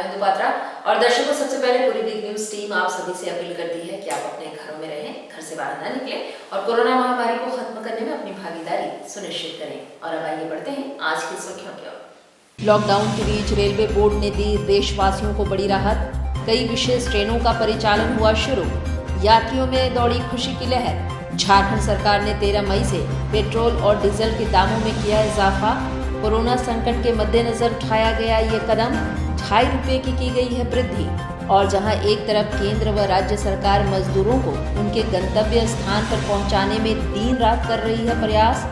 मैं इंदु पात्रा और दर्शकों, सबसे पहले पूरी बिग न्यूज टीम आप सभी से अपील करती है कि आप अपने घरों में रहें, घर से बाहर न निकलें और कोरोना महामारी को खत्म करने में अपनी भागीदारी सुनिश्चित करें। और अब आइए बढ़ते हैं आज की सुर्खियों की ओर। लॉकडाउन के बीच रेलवे बोर्ड ने दी देशवासियों को बड़ी राहत। कई विशेष ट्रेनों का परिचालन हुआ शुरू। यात्रियों में दौड़ी खुशी की लहर। झारखंड सरकार ने 13 मई से पेट्रोल और डीजल के दामों में किया इजाफा। कोरोना संकट के मद्देनजर उठाया गया ये कदम। 2.5 रुपये की गई है वृद्धि। और जहां एक तरफ केंद्र व राज्य सरकार मजदूरों को उनके गंतव्य स्थान पर पहुंचाने में दिन रात कर रही है प्रयास,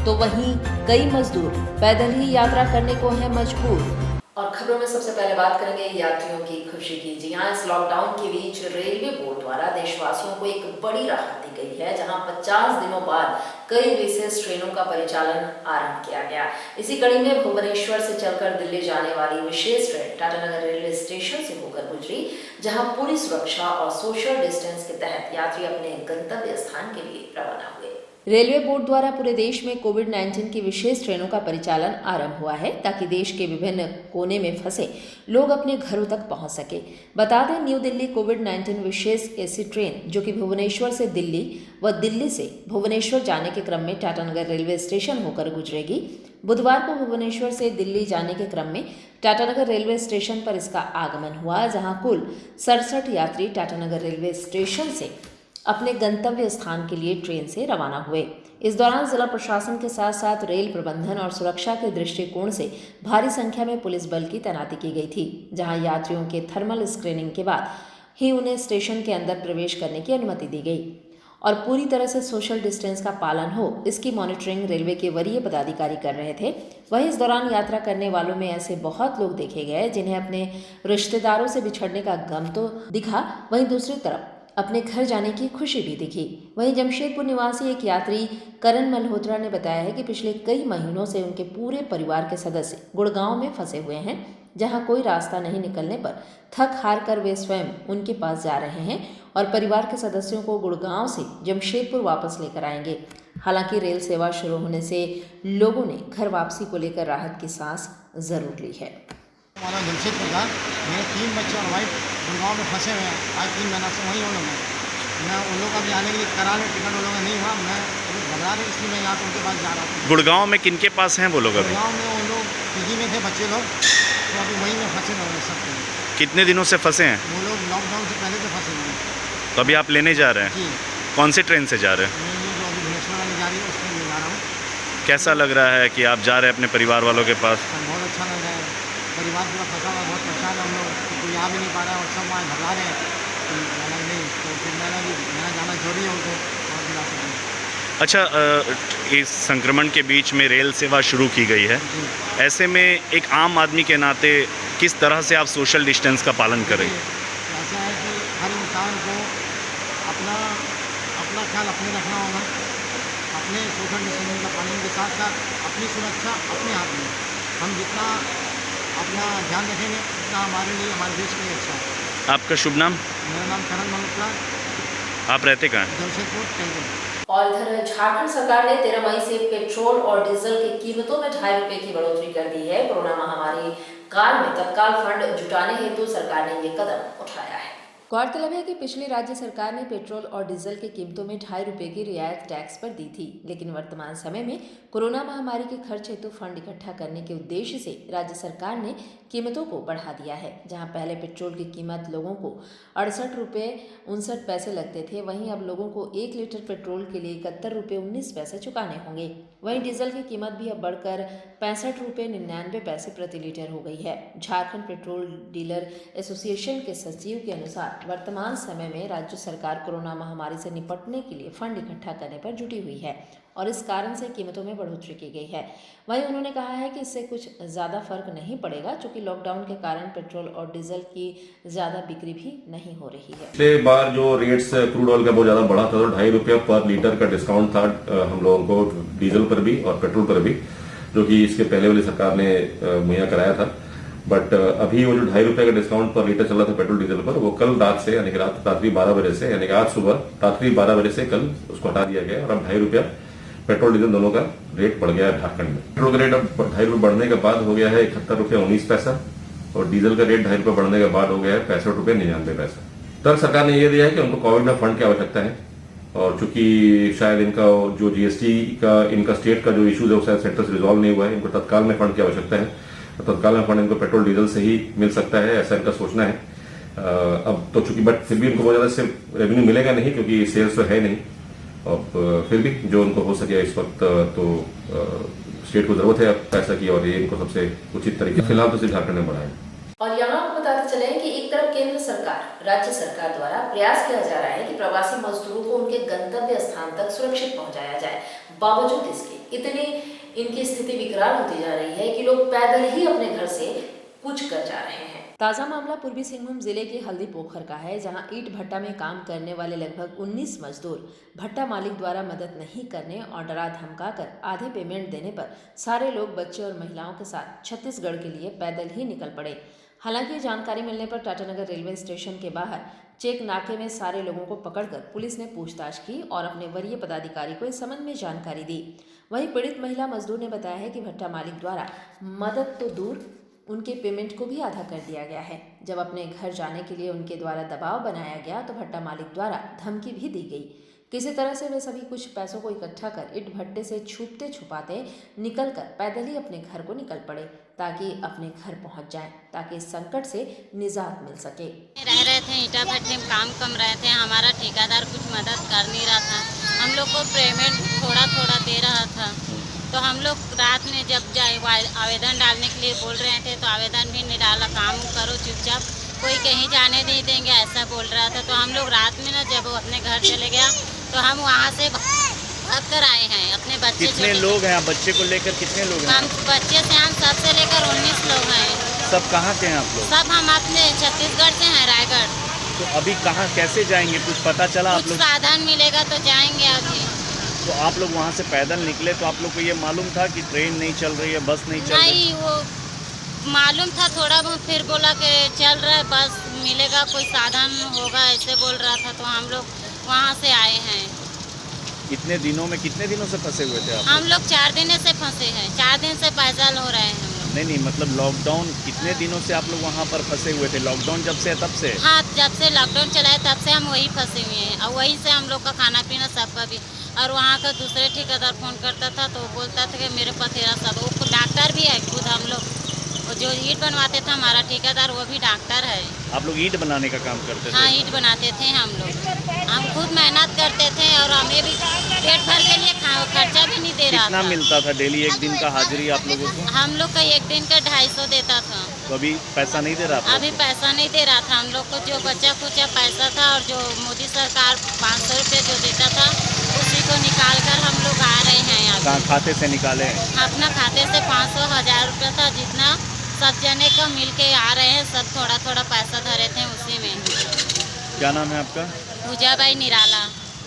तो वहीं कई मजदूर पैदल ही यात्रा करने को है मजबूर। और खबरों में सबसे पहले बात करेंगे यात्रियों की खुशी की। जी हाँ, इस लॉकडाउन के बीच रेलवे बोर्ड द्वारा देशवासियों को एक बड़ी राहत दी गई है, जहां 50 दिनों बाद कई विशेष ट्रेनों का परिचालन आरंभ किया गया। इसी कड़ी में भुवनेश्वर से चलकर दिल्ली जाने वाली विशेष ट्रेन टाटानगर रेलवे स्टेशन से होकर गुजरी, जहां पूरी सुरक्षा और सोशल डिस्टेंस के तहत यात्री अपने गंतव्य स्थान के लिए रवाना हुए। रेलवे बोर्ड द्वारा पूरे देश में कोविड-19 की विशेष ट्रेनों का परिचालन आरंभ हुआ है, ताकि देश के विभिन्न कोने में फंसे लोग अपने घरों तक पहुंच सके। बता दें, न्यू दिल्ली कोविड-19 विशेष एसी ट्रेन जो कि भुवनेश्वर से दिल्ली व दिल्ली से भुवनेश्वर जाने के क्रम में टाटानगर रेलवे स्टेशन होकर गुजरेगी। बुधवार को भुवनेश्वर से दिल्ली जाने के क्रम में टाटानगर रेलवे स्टेशन पर इसका आगमन हुआ, जहां कुल 67 यात्री टाटानगर रेलवे स्टेशन से अपने गंतव्य स्थान के लिए ट्रेन से रवाना हुए। इस दौरान जिला प्रशासन के साथ साथ रेल प्रबंधन और सुरक्षा के दृष्टिकोण से भारी संख्या में पुलिस बल की तैनाती की गई थी, जहां यात्रियों के थर्मल स्क्रीनिंग के बाद ही उन्हें स्टेशन के अंदर प्रवेश करने की अनुमति दी गई और पूरी तरह से सोशल डिस्टेंस का पालन हो, इसकी मॉनिटरिंग रेलवे के वरीय पदाधिकारी कर रहे थे। वहीं इस दौरान यात्रा करने वालों में ऐसे बहुत लोग देखे गए जिन्हें अपने रिश्तेदारों से बिछड़ने का गम तो दिखा, वहीं दूसरी तरफ अपने घर जाने की खुशी भी दिखी। वहीं जमशेदपुर निवासी एक यात्री करण मल्होत्रा ने बताया है कि पिछले कई महीनों से उनके पूरे परिवार के सदस्य गुड़गांव में फंसे हुए हैं, जहां कोई रास्ता नहीं निकलने पर थक हार कर वे स्वयं उनके पास जा रहे हैं और परिवार के सदस्यों को गुड़गांव से जमशेदपुर वापस लेकर आएंगे। हालांकि रेल सेवा शुरू होने से लोगों ने घर वापसी को लेकर राहत की सांस जरूर ली है। हमारा जमशेदपुर का मेरे 3 बच्चे और वाइफ गुड़गांव में फंसे हुए हैं। आज 3 महीना से वहीं उन लोग मैं उन लोग का भी आने के लिए करा रहे, टिकट उन लोगों का नहीं हुआ। मैं घबरा रही, इसलिए मैं यहाँ पे उनके पास जा रहा था। गुड़गांव में किनके पास हैं वो लोग? अभी गुड़गांव में उन लोग पीजी में थे बच्चे लोग, तो अभी वहीं में फंसे हुए हैं सब। कितने दिनों से फंसे हैं? वो लोग लॉकडाउन से पहले से फंसे हुए हैं। तो अभी आप लेने जा रहे हैं? जी। कौन से ट्रेन से जा रहे हैं? मैं ये जो अभी भुवनेश्वर वाली जा रही है उसमें ले जा रहा हूँ। कैसा लग रहा है कि आप जा रहे हैं अपने परिवार वालों के पास? बहुत अच्छा लग रहा है। परिवार पूरा फंसा हुआ, बहुत परेशान है हम लोग, कोई आ भी नहीं पा रहा है और सब वहाँ घबरा रहे हैं। तो नहीं, तो फिर मेरा जाना जरूरी है उनको और दिला सकूँ। अच्छा, इस संक्रमण के बीच में रेल सेवा शुरू की गई है, ऐसे में एक आम आदमी के नाते किस तरह से आप सोशल डिस्टेंस का पालन करें? ऐसा है कि हर इंसान को अपना ख्याल अपने रखना होगा, अपने सोशल डिस्टेंसिंग का पालन के साथ साथ अपनी सुरक्षा अपने हाथ में। हम जितना अपना ध्यान रखेंगे उतना हमारे लिए, हमारे देश के लिए अच्छा है। आपका शुभ नाम? मेरा नाम करण मल्होत्रा। आप रहते कहाँ हैं? जमशेदपुर तेलंगाना। और इधर झारखंड सरकार ने 13 मई से पेट्रोल और डीजल की कीमतों में 2.5 रुपये की बढ़ोतरी कर दी है। कोरोना महामारी काल में तत्काल फंड जुटाने हेतु सरकार ने ये कदम उठाया है। गौरतलब है कि पिछली राज्य सरकार ने पेट्रोल और डीजल की कीमतों में 2.5 रुपये की रियायत टैक्स पर दी थी, लेकिन वर्तमान समय में कोरोना महामारी के खर्च हेतु फंड इकट्ठा करने के उद्देश्य से राज्य सरकार ने कीमतों को बढ़ा दिया है। जहां पहले पेट्रोल की कीमत लोगों को 68 रुपये 59 पैसे लगते थे, वहीं अब लोगों को 1 लीटर पेट्रोल के लिए 71 रुपये 19 पैसे चुकाने होंगे। वहीं डीजल की कीमत भी अब बढ़कर 65 रुपये 99 पैसे प्रति लीटर हो गई है। झारखंड पेट्रोल डीलर एसोसिएशन के सचिव के अनुसार वर्तमान समय में राज्य सरकार कोरोना महामारी से निपटने के लिए फंड इकट्ठा करने पर जुटी हुई है और इस कारण से कीमतों में बढ़ोतरी की गई है। वहीं उन्होंने कहा है कि इससे कुछ ज़्यादा फर्क नहीं पड़ेगा, क्योंकि लॉकडाउन के कारण पेट्रोल और डीजल की ज़्यादा बिक्री भी नहीं हो रही है। पिछले बार जो रेट्स क्रूड ऑयल का बहुत ज्यादा बढ़ा था, तो 2.5 रुपया पर लीटर का डिस्काउंट था हम लोगों को डीजल पर भी और पेट्रोल पर भी, जो कि इसके पहले वाली सरकार ने मुहैया कराया था। बट अभी वो जो 2.5 रुपये का डिस्काउंट पर लीटर चल रहा था पेट्रोल डीजल पर, वो कल रात से यानी कि रात्रि 12 बजे से, यानी कि आज सुबह रात्रि 12 बजे से कल उसको हटा दिया गया और अब 2.5 रुपया पेट्रोल डीजल दोनों का रेट बढ़ गया है झारखंड में। पेट्रोल का रेट अब 2.5 रुपये बढ़ने के बाद हो गया है 71 रुपये 19 पैसा और डीजल का रेट 2.5 रुपये बढ़ने के बाद हो गया है 65.99 रुपये। तब सरकार ने यह दिया है कि उनको कोविड में फंड की आवश्यकता है, और चूंकि शायद इनका जो जीएसटी का इनका स्टेट का जो इशूज है वो शायद सेंटर से रिजॉल्व नहीं हुआ है, इनको तत्काल में फंड की आवश्यकता है। तो तत्काल में फंड इनको पेट्रोल डीजल से ही मिल सकता है, ऐसा इनका सोचना है। अब तो चूंकि बट फिर भी उनको बहुत ज्यादा सिर्फ रेवेन्यू मिलेगा नहीं, क्योंकि सेल्स तो है नहीं। और फिर भी जो उनको हो सके इस वक्त तो स्टेट को जरूरत है पैसा की, और ये इनको सबसे उचित तरीके फिलहाल तो सिर्फ झारखंड में बढ़ा है। और यहाँ आपको बताते चले कि एक तरफ केंद्र सरकार, राज्य सरकार द्वारा प्रयास किया जा रहा है कि प्रवासी मजदूरों को उनके गंतव्य स्थान तक सुरक्षित पहुंचाया जाए। बावजूद इसके इतनी इनकी स्थिति विकराल होती जा रही है कि लोग पैदल ही अपने घर से कूच कर जा रहे हैं। ताज़ा मामला पूर्वी सिंहभूम जिले के हल्दी पोखर का है, जहां ईंट भट्टा में काम करने वाले लगभग 19 मजदूर भट्टा मालिक द्वारा मदद नहीं करने और डरा धमकाकर आधे पेमेंट देने पर सारे लोग बच्चे और महिलाओं के साथ छत्तीसगढ़ के लिए पैदल ही निकल पड़े। हालांकि जानकारी मिलने पर टाटानगर रेलवे स्टेशन के बाहर चेक नाके में सारे लोगों को पकड़कर पुलिस ने पूछताछ की और अपने वरीय पदाधिकारी को इस संबंध में जानकारी दी। वहीं पीड़ित महिला मजदूर ने बताया है कि भट्टा मालिक द्वारा मदद तो दूर, उनके पेमेंट को भी आधा कर दिया गया है। जब अपने घर जाने के लिए उनके द्वारा दबाव बनाया गया तो भट्टा मालिक द्वारा धमकी भी दी गई। किसी तरह से वे सभी कुछ पैसों को इकट्ठा कर ईंट भट्टे से छुपते छुपाते निकलकर पैदल ही अपने घर को निकल पड़े, ताकि अपने घर पहुंच जाएं, ताकि इस संकट से निजात मिल सके। रह रहे थे ईंटा भट्टे में, काम कम रहे थे, हमारा ठेकेदार कुछ मदद कर नहीं रहा था, हम लोग को पेमेंट थोड़ा थोड़ा दे रहा था। तो हम लोग रात में जब आवेदन डालने के लिए बोल रहे थे तो आवेदन भी नहीं डाला, काम करो चुपचाप, कोई कहीं जाने नहीं देंगे ऐसा बोल रहा था। तो हम लोग रात में ना जब वो अपने घर चले गया तो हम वहाँ से भाग कर आए हैं अपने बच्चे। कितने लोग हैं आप बच्चे को लेकर, कितने लोग हैं? हम बच्चे से हम सबसे लेकर 19 लोग हैं। सब कहाँ के हैं आप लोग? सब हम अपने छत्तीसगढ़ से हैं, रायगढ़। तो अभी कहाँ कैसे जाएंगे, कुछ पता चला? कुछ साधन मिलेगा तो जाएंगे अभी। तो आप लोग वहाँ से पैदल निकले तो आप लोग को ये मालूम था कि ट्रेन नहीं चल रही है, बस नहीं चल रही? नहीं, वो मालूम था थोड़ा बहुत, फिर बोला कि चल रहा है, बस मिलेगा, कोई साधन होगा ऐसे बोल रहा था। तो हम लोग वहाँ से आए हैं। कितने दिनों से फंसे हुए थे आप? हम लोग 4 दिन से फंसे हैं, 4 दिन से पैदल हो रहे हैं। नहीं, मतलब लॉकडाउन कितने दिनों से आप लोग वहाँ पर फंसे हुए थे? लॉकडाउन जब से तब से? हाँ, जब से लॉकडाउन चला है तब से हम वहीं फंसे हुए हैं, और वहीं से हम लोग का खाना पीना सबका भी। और वहाँ का दूसरे ठेकेदार फ़ोन करता था तो बोलता था कि मेरे पास तेरा सब, वो डॉक्टर भी है खुद। हम लोग वो जो ईंट बनवाते थे हमारा ठेकेदार, वो भी डॉक्टर है। आप लोग ईंट बनाने का काम करते थे? हाँ, ईंट बनाते थे हम लोग, हम खुद मेहनत करते थे, और हमें भी पेट भर के लिए खर्चा भी नहीं दे रहा था। कितना मिलता था डेली, एक दिन का हाजिरी आप लोगों को? हम लोग का एक दिन का 250 देता था। तो अभी पैसा नहीं दे रहा था? अभी पैसा नहीं दे रहा था हम लोग को, जो बचा कुचा पैसा था और जो मोदी सरकार 500 रुपये जो देता था उसी को निकाल कर हम लोग आ रहे हैं। कहाँ खाते से निकाले? अपना खाते से 500 1000 रुपया था, जितना सब जने को मिल के आ रहे हैं, सब थोड़ा थोड़ा पैसा धरे थे उसी में। क्या नाम है आपका? पूजाबाई निराला।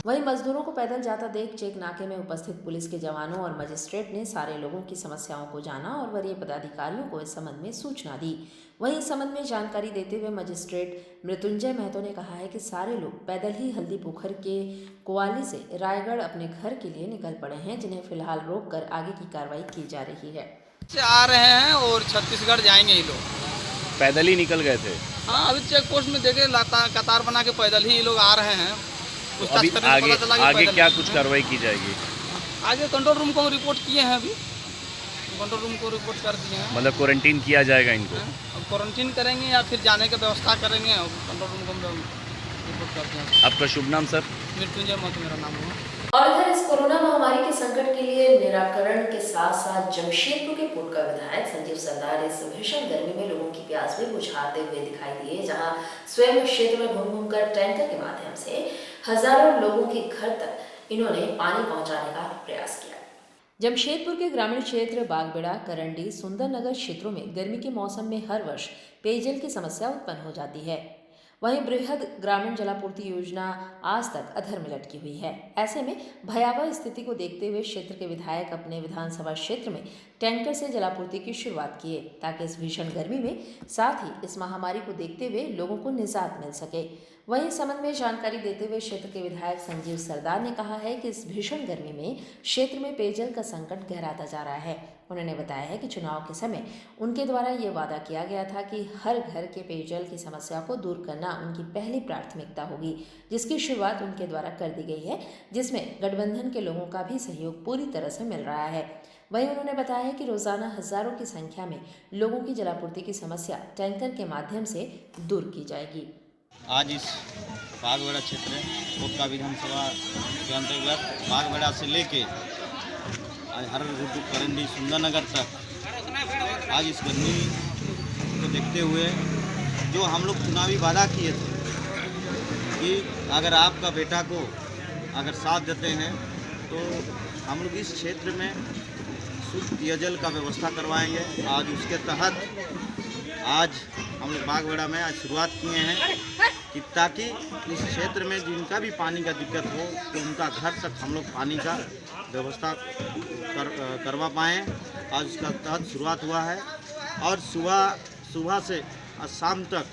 वहीं मजदूरों को पैदल जाता देख चेक नाके में उपस्थित पुलिस के जवानों और मजिस्ट्रेट ने सारे लोगों की समस्याओं को जाना और वरीय पदाधिकारियों को इस संबंध में सूचना दी। वहीं इस संबंध में जानकारी देते हुए मजिस्ट्रेट मृत्युंजय महतो ने कहा है कि सारे लोग पैदल ही हल्दी पोखर के कोवाली से रायगढ़ अपने घर के लिए निकल पड़े हैं, जिन्हें फिलहाल रोककर आगे की कार्रवाई की जा रही है। से आ रहे हैं और छत्तीसगढ़ जाएंगे ये लोग। पैदल ही निकल गए थे? हाँ, अभी चेक पोस्ट में देखे कतार बना के पैदल ही ये लोग आ रहे हैं। अभी आगे क्या कुछ कार्रवाई की जाएगी? आगे कंट्रोल रूम को रिपोर्ट किए हैं, अभी कंट्रोल रूम को रिपोर्ट कर दिए हैं। मतलब क्वारंटीन किया जाएगा इनको? अब क्वारंटीन करेंगे या फिर जाने की व्यवस्था करेंगे, कंट्रोल रूम को रिपोर्ट करते हैं। आपका शुभ नाम सर? मृत्युंजय महतो मेरा नाम है। और इधर इस कोरोना महामारी के संकट के लिए निराकरण के साथ साथ जमशेदपुर के पूर्व का विधायक संजीव सरदार इस भीषण गर्मी में लोगों की प्यास भी बुझाते हुए दिखाई दिए, जहां स्वयं क्षेत्र में घूम-घूमकर टैंकर के माध्यम से हजारों लोगों के घर तक इन्होंने पानी पहुंचाने का प्रयास किया। जमशेदपुर के ग्रामीण क्षेत्र बागबेड़ा, करंडी, सुंदरनगर क्षेत्रों में गर्मी के मौसम में हर वर्ष पेयजल की समस्या उत्पन्न हो जाती है। वहीं बृहद ग्रामीण जलापूर्ति योजना आज तक अधर में लटकी हुई है। ऐसे में भयावह स्थिति को देखते हुए क्षेत्र के विधायक अपने विधानसभा क्षेत्र में टैंकर से जलापूर्ति की शुरुआत की है ताकि इस भीषण गर्मी में साथ ही इस महामारी को देखते हुए लोगों को निजात मिल सके। वहीं इस संबंध में जानकारी देते हुए क्षेत्र के विधायक संजीव सरदार ने कहा है कि इस भीषण गर्मी में क्षेत्र में पेयजल का संकट गहराता जा रहा है। उन्होंने बताया है कि चुनाव के समय उनके द्वारा ये वादा किया गया था कि हर घर के पेयजल की समस्या को दूर करना उनकी पहली प्राथमिकता होगी, जिसकी शुरुआत उनके द्वारा कर दी गई है, जिसमें गठबंधन के लोगों का भी सहयोग पूरी तरह से मिल रहा है। वहीं उन्होंने बताया कि रोजाना हजारों की संख्या में लोगों की जलापूर्ति की समस्या टैंकर के माध्यम से दूर की जाएगी। आज इस बागबेड़ा क्षेत्र कोपका विधानसभा के अंतर्गत बागबेड़ा से लेके हर रुटू करंडी सुंदरनगर तक आज इस गर्मी को देखते हुए जो हम लोग चुनावी वादा किए थे कि अगर आपका बेटा को अगर साथ देते हैं तो हम लोग इस क्षेत्र में शुद्ध पेयजल का व्यवस्था करवाएंगे। आज उसके तहत आज हम लोग बागबेड़ा में आज शुरुआत किए हैं कि ताकि इस क्षेत्र में जिनका भी पानी का दिक्कत हो तो उनका घर तक हम लोग पानी का व्यवस्था करवा पाएँ। आज उसका तहत शुरुआत हुआ है और सुबह से आज शाम तक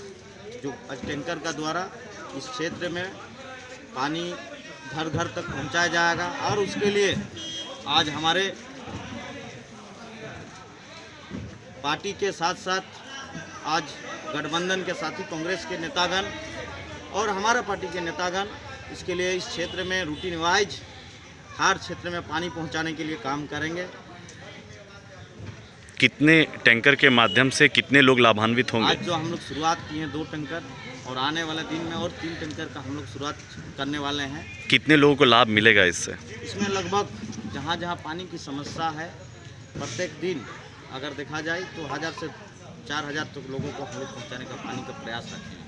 जो टैंकर का द्वारा इस क्षेत्र में पानी घर घर तक पहुंचाया जाएगा। और उसके लिए आज हमारे पार्टी के साथ साथ आज गठबंधन के साथी कांग्रेस के नेतागण और हमारा पार्टी के नेतागण इसके लिए इस क्षेत्र में रूटीन वाइज हर क्षेत्र में पानी पहुंचाने के लिए काम करेंगे। कितने टैंकर के माध्यम से कितने लोग लाभान्वित होंगे? आज जो हम लोग शुरुआत किए हैं 2 टैंकर और आने वाले दिन में और 3 टैंकर का हम लोग शुरुआत करने वाले हैं। कितने लोगों को लाभ मिलेगा इससे? इसमें लगभग जहाँ जहाँ पानी की समस्या है प्रत्येक दिन अगर देखा जाए तो 1000 से 4000 तक लोगों को हम लोग पहुँचाने का पानी का प्रयास रखें।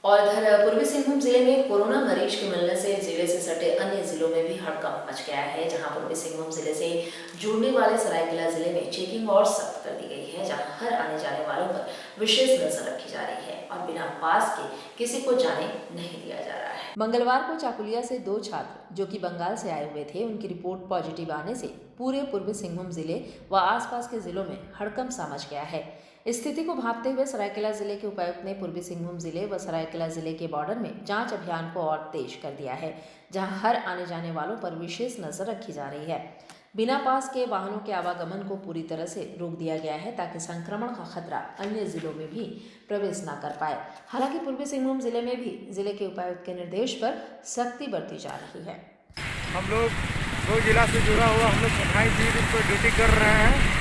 और इधर पूर्वी सिंहभूम जिले में कोरोना मरीज के मिलने से जिले से सटे अन्य जिलों में भी हड़कंप मच गया है, जहां पूर्वी सिंहभूम जिले से जुड़ने वाले सरायकेला जिले में चेकिंग और सख्त कर दी गई है, जहां हर आने जाने वालों पर विशेष नजर रखी जा रही है और बिना पास के किसी को जाने नहीं दिया जा रहा है। मंगलवार को चाकुलिया से 2 छात्र जो कि बंगाल से आए हुए थे, उनकी रिपोर्ट पॉजिटिव आने से पूरे पूर्वी सिंहभूम जिले व आसपास के जिलों में हड़कंप सा मच गया है। स्थिति को भांपते हुए सरायकेला जिले के उपायुक्त ने पूर्वी सिंहभूम जिले व सरायकेला जिले के बॉर्डर में जांच अभियान को और तेज कर दिया है, जहां हर आने जाने वालों पर विशेष नजर रखी जा रही है। बिना पास के वाहनों के आवागमन को पूरी तरह से रोक दिया गया है ताकि संक्रमण का खतरा अन्य जिलों में भी प्रवेश न कर पाए। हालांकि पूर्वी सिंहभूम जिले में भी जिले के उपायुक्त के निर्देश पर सख्ती बरती जा रही है। हम लोग 2 जिला से जुड़ा हुआ हम लोग 28 दिन इस पर ड्यूटी कर रहे हैं।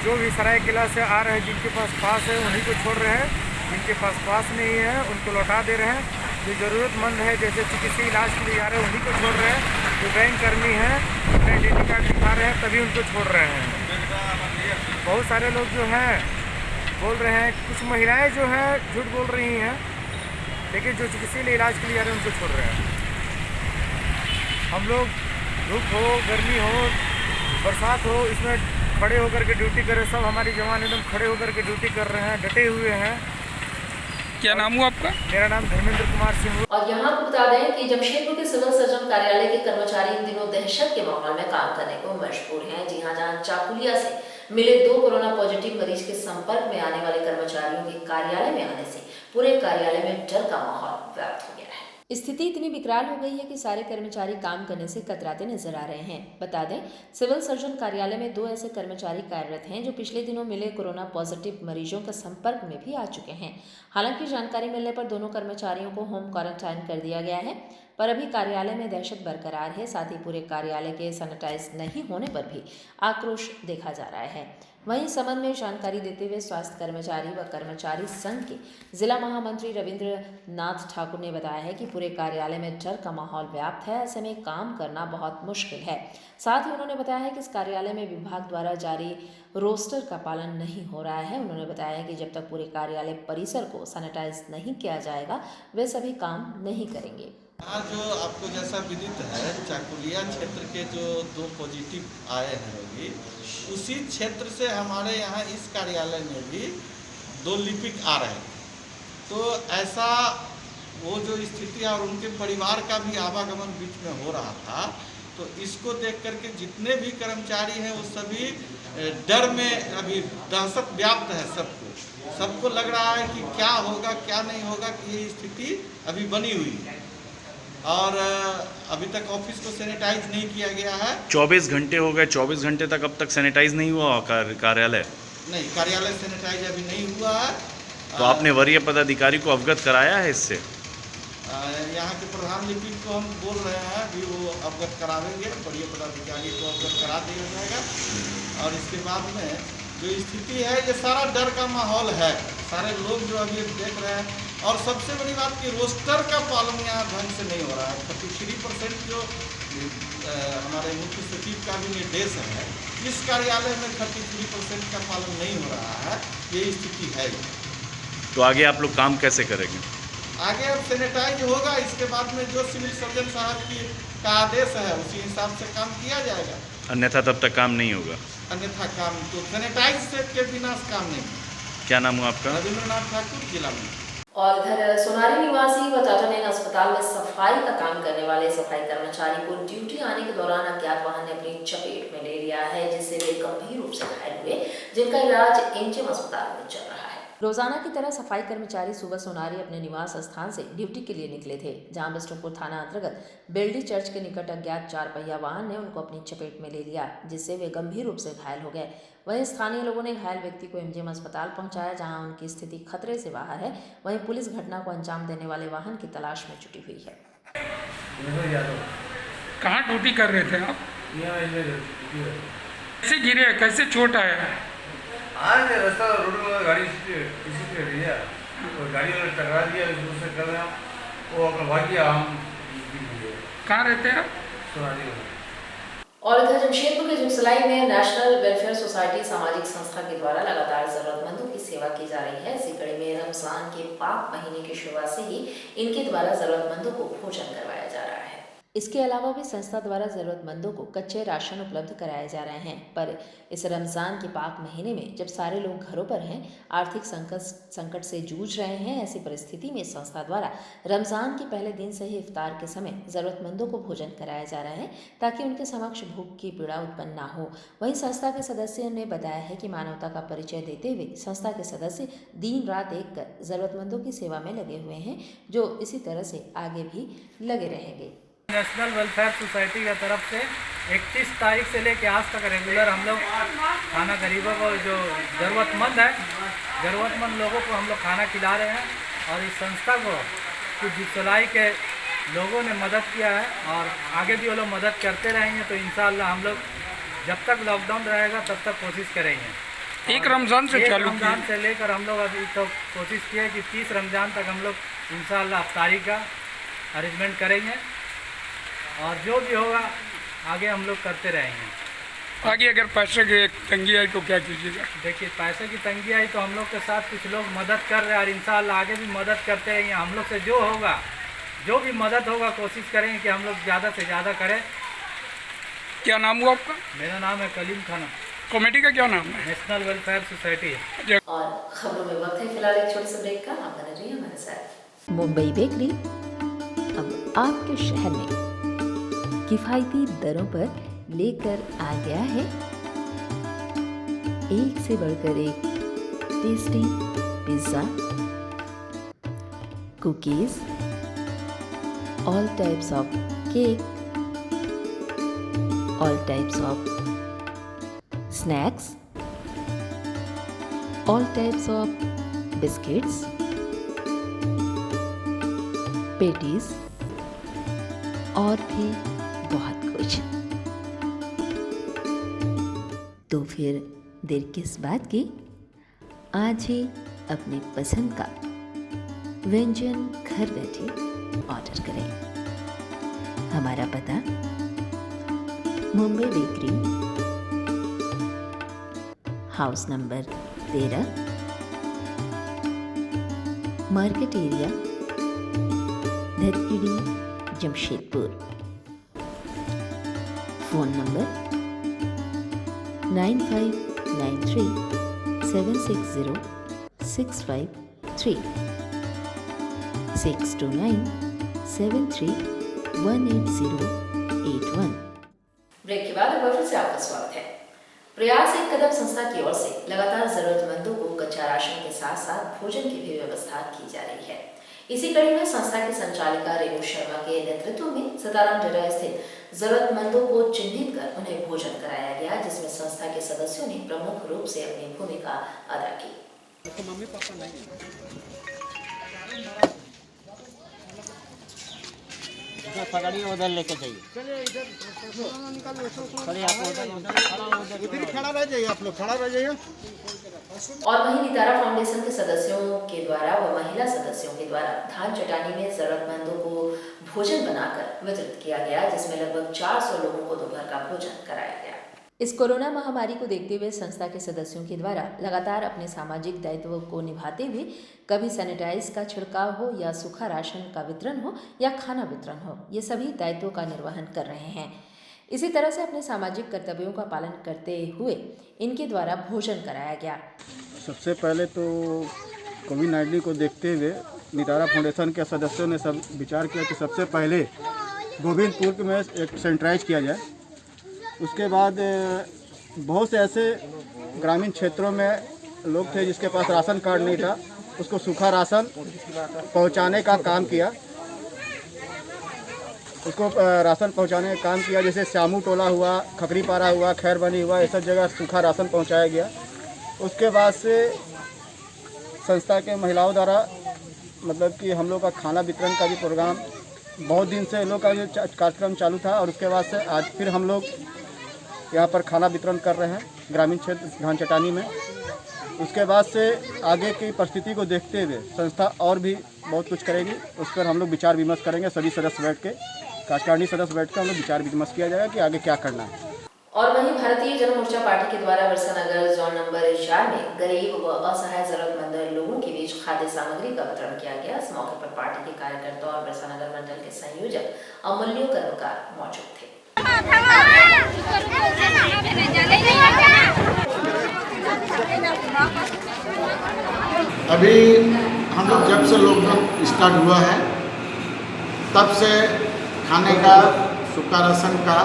जो भी सरायकेला से आ रहे हैं जिनके पास पास है उन्हीं को छोड़ रहे हैं, जिनके पास पास नहीं है उनको लौटा दे रहे हैं। जो ज़रूरतमंद है जैसे चिकित्सीय इलाज के लिए आ रहे हैं उन्हीं को छोड़ रहे हैं। जो बैंक कर्मी हैं अपना आइडेंटिटी कार्ड दिखा रहे हैं तभी उनको छोड़ रहे हैं। बहुत सारे लोग जो हैं बोल रहे हैं, कुछ महिलाएं जो हैं झूठ बोल रही हैं, लेकिन जो चिकित्सीय इलाज के लिए आ रहे हैं उनको छोड़ रहे हैं। हम लोग धूप हो, गर्मी हो, बरसात हो, इसमें खड़े होकर के ड्यूटी कर रहे हैं। सब हमारी जवान एकदम खड़े होकर के ड्यूटी कर रहे हैं, डटे हुए हैं। क्या नाम हुआ आपका? मेरा नाम धर्मेंद्र कुमार सिंह। और यहाँ आपको बता दें कि जमशेदपुर के सिविल सर्जन कार्यालय के कर्मचारी इन दिनों दहशत के माहौल में काम करने को मजबूर हैं। जी हाँ, जहाँ चाकुलिया से मिले 2 कोरोना पॉजिटिव मरीज के संपर्क में आने वाले कर्मचारियों के कार्यालय में आने से पूरे कार्यालय में डर का माहौल व्याप्त हो गया है। स्थिति इतनी विकराल हो गई है कि सारे कर्मचारी काम करने से कतराते नजर आ रहे हैं। बता दें, सिविल सर्जन कार्यालय में 2 ऐसे कर्मचारी कार्यरत हैं जो पिछले दिनों मिले कोरोना पॉजिटिव मरीजों के संपर्क में भी आ चुके हैं। हालांकि जानकारी मिलने पर दोनों कर्मचारियों को होम क्वारंटाइन कर दिया गया है, पर अभी कार्यालय में दहशत बरकरार है। साथ ही पूरे कार्यालय के सैनिटाइज नहीं होने पर भी आक्रोश देखा जा रहा है। वहीं इस संबंध में जानकारी देते हुए स्वास्थ्य कर्मचारी व कर्मचारी संघ के जिला महामंत्री रविंद्र नाथ ठाकुर ने बताया है कि पूरे कार्यालय में डर का माहौल व्याप्त है, ऐसे में काम करना बहुत मुश्किल है। साथ ही उन्होंने बताया है कि इस कार्यालय में विभाग द्वारा जारी रोस्टर का पालन नहीं हो रहा है। उन्होंने बताया कि जब तक पूरे कार्यालय परिसर को सैनिटाइज नहीं किया जाएगा वे सभी काम नहीं करेंगे। हाँ, जो आपको जैसा विदित है, चाकुलिया क्षेत्र के जो 2 पॉजिटिव आए हैं रोगी, उसी क्षेत्र से हमारे यहाँ इस कार्यालय में भी 2 लिपिक आ रहे थे। तो ऐसा वो जो स्थिति और उनके परिवार का भी आवागमन बीच में हो रहा था, तो इसको देख करके जितने भी कर्मचारी हैं वो सभी डर में अभी दहशत व्याप्त है सबको लग रहा है कि क्या होगा क्या नहीं होगा, कि ये स्थिति अभी बनी हुई है। और अभी तक ऑफिस को सैनिटाइज नहीं किया गया है। 24 घंटे हो गए, 24 घंटे तक अब तक सैनिटाइज नहीं हुआ कार्यालय? नहीं, कार्यालय सैनिटाइज अभी नहीं हुआ है। तो आपने वरीय पदाधिकारी को अवगत कराया है इससे? यहाँ के प्रधान लिपिक को हम बोल रहे हैं, अभी वो अवगत करावेंगे, वरीय पदाधिकारी को अवगत करा दिया जाएगा। और इसके बाद में जो स्थिति है, ये सारा डर का माहौल है, सारे लोग जो अभी देख रहे हैं। और सबसे बड़ी बात कि रोस्टर का पालन यहाँ ढंग से नहीं हो रहा है। 33% जो हमारे मुख्य सचिव का भी निर्देश है, इस कार्यालय में 33% का पालन नहीं हो रहा है, ये स्थिति है। तो आगे आप लोग काम कैसे करेंगे? आगे अब सैनिटाइज होगा, इसके बाद में जो सिविल सर्जन साहब का आदेश है उसी हिसाब से काम किया जाएगा। अन्यथा तब तक काम नहीं होगा? अन्यथा काम तो सैनिटाइज से के बिना काम नहीं। क्या नाम हुआ आपका? रविंद्रनाथ ठाकुर, जिला में। और इधर सोनारी निवासी व टाटा नैन अस्पताल में सफाई का काम करने वाले सफाई कर्मचारी को ड्यूटी आने के दौरान अज्ञात वाहन ने अपनी चपेट में ले लिया है, जिससे वे गंभीर रूप से घायल हुए, जिनका इलाज एमजीएम अस्पताल में चल रहा है। रोजाना की तरह सफाई कर्मचारी सुबह सोनारी अपने निवास स्थान से ड्यूटी के लिए निकले थे, जहां बिष्टुपुर थाना अंतर्गत बेल्डी चर्च के निकट अज्ञात 4 पहिया वाहन ने उनको अपनी चपेट में ले लिया, जिससे वे गंभीर रूप से घायल हो गए। वहीं स्थानीय लोगों ने घायल व्यक्ति को एमजीएम अस्पताल पहुंचाया, जहां उनकी स्थिति खतरे से बाहर है। वहीं पुलिस घटना को अंजाम देने वाले वाहन की तलाश में जुटी हुई है। कहाँ ड्यूटी कर रहे थे आप? कैसे गिरे, कैसे चोट आया? आज रास्ता रोड में गाड़ी किसी पे दिया, गाड़ी वाले टकरा दिया, दूसरे कर रहे हैं वो अपना भाग गया। हम कहाँ रहते हैं आप? सोनारी। और इधर जमशेदपुर के जुगसलाई में नेशनल वेलफेयर सोसाइटी सामाजिक संस्था के द्वारा लगातार जरूरतमंदों की सेवा की जा रही है। इसी कड़ी में रमजान के पाक महीने की शुरुआत से ही इनके द्वारा जरूरतमंदों को भोजन करवाया जा रहा है। इसके अलावा भी संस्था द्वारा ज़रूरतमंदों को कच्चे राशन उपलब्ध कराए जा रहे हैं। पर इस रमज़ान के पाक महीने में जब सारे लोग घरों पर हैं, आर्थिक संकट से जूझ रहे हैं, ऐसी परिस्थिति में संस्था द्वारा रमज़ान के पहले दिन से ही इफ्तार के समय ज़रूरतमंदों को भोजन कराया जा रहा है, ताकि उनके समक्ष भूख की पीड़ा उत्पन्न ना हो। वहीं संस्था के सदस्यों ने बताया है कि मानवता का परिचय देते हुए संस्था के सदस्य दिन रात एक कर ज़रूरतमंदों की सेवा में लगे हुए हैं, जो इसी तरह से आगे भी लगे रहेंगे। नेशनल वेलफेयर सोसाइटी की तरफ से 31 तारीख से लेकर आज तक रेगुलर हम लोग खाना गरीबों को, जो ज़रूरतमंद है, ज़रूरतमंद लोगों को हम लोग खाना खिला रहे हैं। और इस संस्था को कुछ जुगसलाई के लोगों ने मदद किया है और आगे भी वो लोग मदद करते रहेंगे। तो इंशाअल्लाह हम लोग जब तक लॉकडाउन रहेगा तब तक कोशिश करेंगे। एक रमज़ान से चालू रमज़ान से लेकर हम लोग अभी तो कोशिश की है कि 30 रमज़ान तक हम लोग इंशाअल्लाह अफ्तारी का अरेंजमेंट करेंगे और जो भी होगा आगे हम लोग करते रहेंगे। आगे अगर पैसे की तंगी आई तो क्या कीजिएगा? देखिए, पैसे की तंगी आई तो हम लोग के साथ कुछ लोग मदद कर रहे हैं और इंशाअल्लाह आगे भी मदद करते रहेंगे। हम लोग से जो होगा, जो भी मदद होगा, कोशिश करेंगे कि हम लोग ज़्यादा से ज़्यादा करें। क्या नाम हुआ आपका? मेरा नाम है कलीम खाना। कमेटी का क्या नाम है? National welfare society. और खबरों में वक्त है फिलहाल एक छोटे से ब्रेक का, आप बने रहिए हमारे साथ। मुंबई बेकरी अब आपके शहर में किफ़ायती दरों पर लेकर आ गया है एक से बढ़कर एक tasty pizza, cookies, all types of cake, all types of snacks, all types of biscuits, patties और भी बहुत कुछ। तो फिर देर किस बात की, आज ही अपनी पसंद का व्यंजन घर बैठे ऑर्डर करें। हमारा पता Mumbai bakery, house number 13, market area, Dhatgiri, Jamshedpur. Phone number 9593 760 653 629 73 18081। Break के बाद एक बार फिर से आपका स्वागत है। प्रयास एक कदम संस्था की ओर से लगातार जरूरतमंदों को कच्चा राशन के साथ साथ भोजन की भी व्यवस्था की जा रही है। इसी कड़ी में संस्था की संचालिका रेणु शर्मा के नेतृत्व में सताराम डेरा स्थित जरूरतमंदों को चिन्हित कर उन्हें भोजन कराया गया, जिसमें संस्था के सदस्यों ने प्रमुख रूप से अपनी भूमिका अदा की। मम्मी पापा नहीं पकड़िए, उधर लेके जाइए। इधर खड़ा रह जाइए, आप लोग खड़ा रह जाइए। और वहीं नितारा फाउंडेशन के सदस्यों के द्वारा व महिला सदस्यों के द्वारा धान चटानी में जरूरतमंदों को भोजन बनाकर वितरित किया गया, जिसमें लगभग 400 लोगों को दोपहर का भोजन कराया गया। इस कोरोना महामारी को देखते हुए संस्था के सदस्यों के द्वारा लगातार अपने सामाजिक दायित्व को निभाते हुए कभी सैनिटाइज का छिड़काव हो या सूखा राशन का वितरण हो या खाना वितरण हो, ये सभी दायित्वों का निर्वहन कर रहे हैं। इसी तरह से अपने सामाजिक कर्तव्यों का पालन करते हुए इनके द्वारा भोजन कराया गया। सबसे पहले तो कोविड-19 को देखते हुए नितारा फाउंडेशन के सदस्यों ने सब विचार किया कि सबसे पहले गोविंदपुर में एक सैनिटाइज किया जाए। उसके बाद बहुत से ऐसे ग्रामीण क्षेत्रों में लोग थे जिसके पास राशन कार्ड नहीं था, उसको सूखा राशन पहुंचाने का काम किया। जैसे श्यामू टोला हुआ, खकरीपारा हुआ, खैरबनी हुआ, ये सब जगह सूखा राशन पहुंचाया गया। उसके बाद से संस्था के महिलाओं द्वारा मतलब कि हम लोग का खाना वितरण का भी प्रोग्राम बहुत दिन से लोग का ये कार्यक्रम चालू था, और उसके बाद से आज फिर हम लोग यहाँ पर खाना वितरण कर रहे हैं ग्रामीण क्षेत्र धान चटानी में। उसके बाद से आगे की परिस्थिति को देखते हुए संस्था और भी बहुत कुछ करेगी, उस पर हम लोग विचार विमर्श करेंगे। सभी सदस्य बैठ के, कार्यकारिणी सदस्य बैठ कर हम लोग विचार विमर्श किया जाएगा कि आगे क्या करना है। और वहीं भारतीय जन मोर्चा पार्टी के द्वारा बिरसानगर जोन नंबर 4 में गरीब व असहाय जरूरतमंद लोगों के बीच खाद्य सामग्री का वितरण किया गया। इस मौके पर पार्टी के कार्यकर्ता और बिरसानगर मंडल के संयोजक अमूल्य कर्मकार मौजूद थे। अभी हम लोग जब से लॉकडाउन स्टार्ट हुआ है तब से खाने का, सूखा राशन का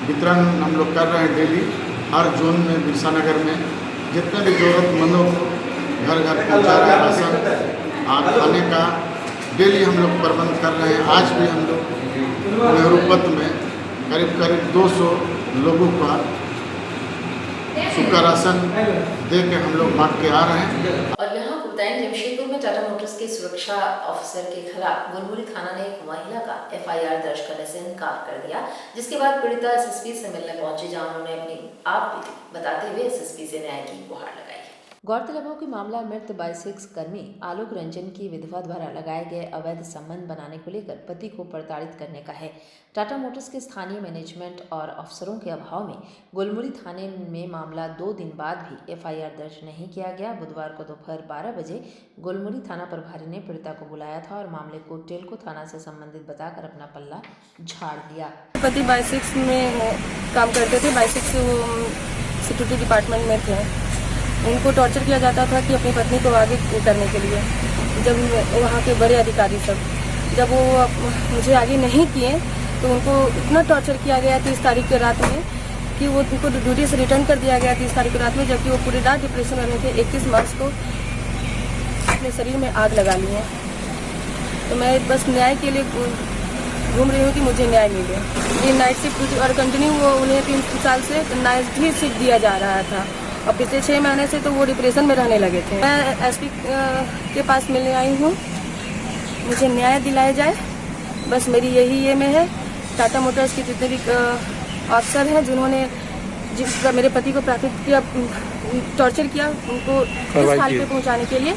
वितरण हम लोग कर रहे हैं डेली। हर जोन में बिरसानगर में जितने भी जरूरतमंदों को घर घर पहुँचा रहे हैं राशन और खाने का डेली हम लोग प्रबंध कर रहे हैं। आज भी हम लोग नेहरू पथ में करीब 200 लोगों का सूखा राशन दे के हम लोग बांट के आ रहे हैं। और यहाँ कुर्ताइन जमशेदपुर में टाटा मोटर्स के सुरक्षा ऑफिसर के खिलाफ गुलमुरी थाना ने एक महिला का FIR दर्ज करने से इनकार कर दिया, जिसके बाद पीड़िता SSP से मिलने पहुंची, जहां उन्होंने अपनी आप बीती बताते हुए SSP से न्याय की गुहार लगाई। गौरतलब हो कि मामला मृत बाइसेक्स कर्मी आलोक रंजन की विधवा द्वारा लगाए गए अवैध संबंध बनाने को लेकर पति को प्रताड़ित करने का है। टाटा मोटर्स के स्थानीय मैनेजमेंट और अफसरों के अभाव में गुलमुरी थाने में मामला 2 दिन बाद भी FIR दर्ज नहीं किया गया। बुधवार को दोपहर 12 बजे गुलमुरी थाना प्रभारी ने पीड़िता को बुलाया था और मामले को टेलको थाना से संबंधित बताकर अपना पल्ला झाड़ दिया। पति बाइसेक्स में काम करते थे, बाइसेक्स सिक्योरिटी डिपार्टमेंट में थे। उनको टॉर्चर किया जाता था कि अपनी पत्नी को आगे करने के लिए। जब वहाँ के बड़े अधिकारी सब जब वो मुझे आगे नहीं किए तो उनको इतना टॉर्चर किया गया 30 तारीख के रात में कि वो उनको ड्यूटी से रिटर्न कर दिया गया 30 तारीख की रात में, जबकि वो पूरी रात डिप्रेशन में रहे थे। 31 मार्च को अपने शरीर में आग लगा ली है। तो मैं बस न्याय के लिए घूम रही हूँ कि मुझे न्याय मिले। ये नाइट शिफ्ट और कंटिन्यू वो उन्हें 3 साल से नाइट ही शिफ्ट दिया जा रहा था और पिछले 6 महीने से तो वो डिप्रेशन में रहने लगे थे। मैं SP के पास मिलने आई हूँ, मुझे न्याय दिलाया जाए, बस मेरी यही ये में है। टाटा मोटर्स के जितने भी अफसर हैं जिन्होंने मेरे पति को प्राकृतिक किया, टॉर्चर किया, उनको इस हाल पे पहुँचाने के लिए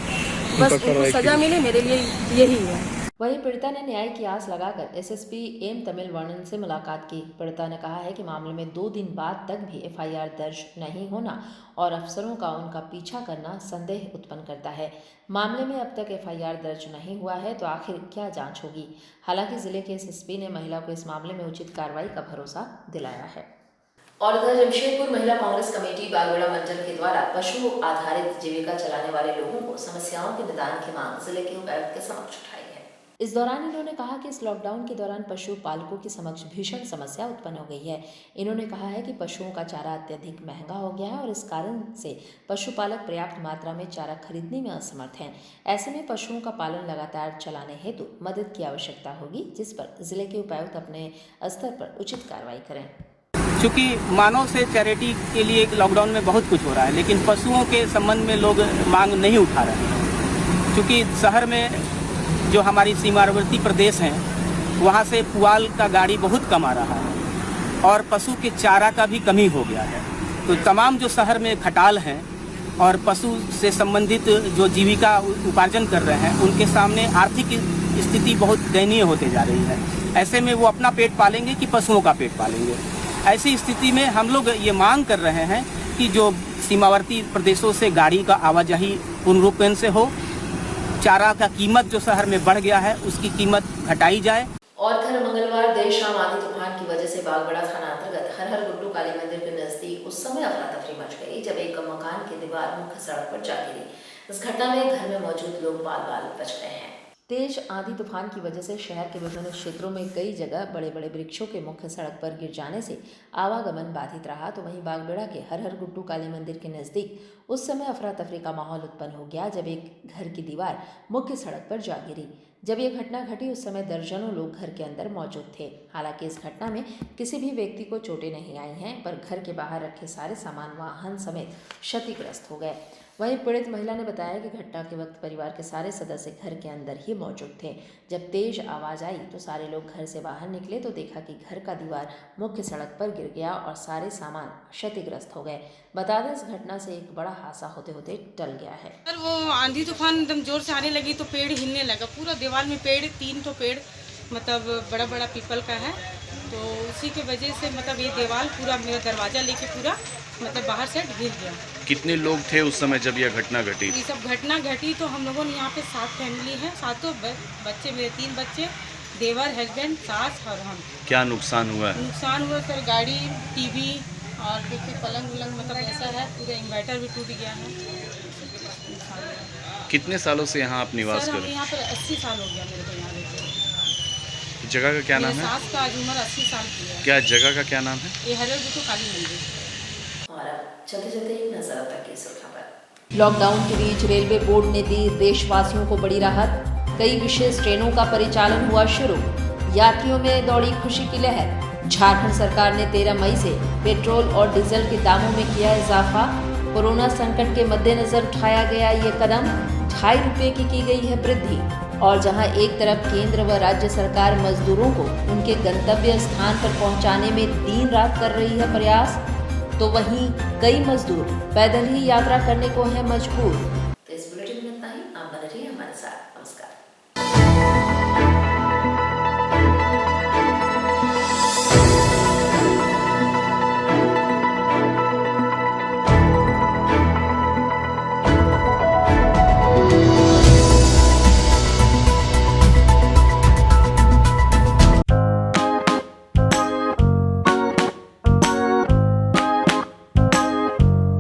बस उनको सजा मिले, मेरे लिए यही है। वहीं पीड़िता ने न्याय की आस लगाकर SSP एम तमिल वर्णन से मुलाकात की। पीड़िता ने कहा है कि मामले में 2 दिन बाद तक भी FIR दर्ज नहीं होना और अफसरों का उनका पीछा करना संदेह उत्पन्न करता है। मामले में अब तक FIR दर्ज नहीं हुआ है तो आखिर क्या जांच होगी। हालांकि जिले के SSP ने महिला को इस मामले में उचित कार्रवाई का भरोसा दिलाया है। और इधर जमशेदपुर महिला कांग्रेस कमेटी बागवाड़ा मंडल के द्वारा पशु आधारित जीविका चलाने वाले लोगों को समस्याओं के निदान की मांग जिले के उपायुक्त के समक्ष उठाई है। इस दौरान इन्होंने कहा कि इस लॉकडाउन के दौरान पशुपालकों के समक्ष भीषण समस्या उत्पन्न हो गई है। इन्होंने कहा है कि पशुओं का चारा अत्यधिक महंगा हो गया है और इस कारण से पशुपालक पर्याप्त मात्रा में चारा खरीदने में असमर्थ हैं। ऐसे में पशुओं का पालन लगातार चलाने हेतु मदद की आवश्यकता होगी, जिस पर जिले के उपायुक्त अपने स्तर पर उचित कार्रवाई करें। चूँकि मानव से चैरिटी के लिए लॉकडाउन में बहुत कुछ हो रहा है, लेकिन पशुओं के संबंध में लोग मांग नहीं उठा रहे हैं। चूँकि शहर में जो हमारी सीमावर्ती प्रदेश हैं, वहाँ से पुआल का गाड़ी बहुत कम आ रहा है और पशु के चारा का भी कमी हो गया है। तो तमाम जो शहर में खटाल हैं और पशु से संबंधित जो जीविका उपार्जन कर रहे हैं, उनके सामने आर्थिक स्थिति बहुत दयनीय होते जा रही है। ऐसे में वो अपना पेट पालेंगे कि पशुओं का पेट पालेंगे। ऐसी स्थिति में हम लोग ये मांग कर रहे हैं कि जो सीमावर्ती प्रदेशों से गाड़ी का आवाजाही पूर्ण रूपेण से हो, चारा का कीमत जो शहर में बढ़ गया है उसकी कीमत घटाई जाए। और कल मंगलवार देर शाम आंधी तूफान की वजह से बागबड़ा थाना अंतर्गत हर हर गुड्डू काली मंदिर के नजदीक उस समय अफरा तफरी मच गई जब एक मकान की दीवार मुख्य सड़क पर जा गिरी। इस घटना में घर में मौजूद लोग बाल बाल बच गए हैं। तेज आंधी तूफान की वजह से शहर के विभिन्न क्षेत्रों में कई जगह बड़े बड़े वृक्षों के मुख्य सड़क पर गिर जाने से आवागमन बाधित रहा। तो वहीं बागबेड़ा के हर हर गुड्डू काली मंदिर के नज़दीक उस समय अफरा तफरी का माहौल उत्पन्न हो गया जब एक घर की दीवार मुख्य सड़क पर जा गिरी। जब यह घटना घटी उस समय दर्जनों लोग घर के अंदर मौजूद थे। हालांकि इस घटना में किसी भी व्यक्ति को चोटें नहीं आई हैं, पर घर के बाहर रखे सारे सामान वाहन समेत क्षतिग्रस्त हो गए। वहीं पीड़ित महिला ने बताया कि घटना के वक्त परिवार के सारे सदस्य घर के अंदर ही मौजूद थे। जब तेज आवाज़ आई तो सारे लोग घर से बाहर निकले तो देखा कि घर का दीवार मुख्य सड़क पर गिर गया और सारे सामान क्षतिग्रस्त हो गए। बता दें, इस घटना से एक बड़ा हादसा होते होते टल गया है। सर वो आंधी तूफान एकदम जोर से आने लगी तो पेड़ हिलने लगा। पूरा दीवार में पेड़, 3 तो पेड़ मतलब बड़ा बड़ा पीपल का है, तो उसी के वजह से मतलब ये दीवार पूरा मेरा दरवाजा लेके पूरा मतलब बाहर से गिर गया। कितने लोग थे उस समय जब यह घटना घटी? ये सब घटना घटी तो हम लोगों ने यहाँ पे 7 फैमिली है, 7 बच्चे, मेरे 3 बच्चे, देवर, हस्बैंड, सास और हम। क्या नुकसान हुआ है? नुकसान हुआ सर, गाड़ी, टीवी और देखिए पलंग उलंग मतलब ऐसा है, पूरा इन्वर्टर भी टूट गया है। कितने सालों से यहाँ आप निवास कर रहे हैं? यहाँ पर 80 साल हो गया मेरे को यहाँ रहते। जगह का क्या नाम है? सास का आज उम्र 80 साल की है। क्या जगह का क्या नाम है? ये हर गुड्डू काली मंदिर। और अब चलते चलते एक नजर आता है सुर्खियों पर। लॉकडाउन के बीच रेलवे बोर्ड ने दी देशवासियों को बड़ी राहत। कई विशेष ट्रेनों का परिचालन हुआ शुरू। यात्रियों में दौड़ी खुशी की लहर। झारखंड सरकार ने 13 मई से पेट्रोल और डीजल के दामों में किया इजाफा। कोरोना संकट के मद्देनजर उठाया गया ये कदम। 2.5 रुपये की गई है वृद्धि। और जहां एक तरफ केंद्र व राज्य सरकार मजदूरों को उनके गंतव्य स्थान पर पहुंचाने में दिन रात कर रही है प्रयास, तो वहीं कई मजदूर पैदल ही यात्रा करने को हैं मजबूर।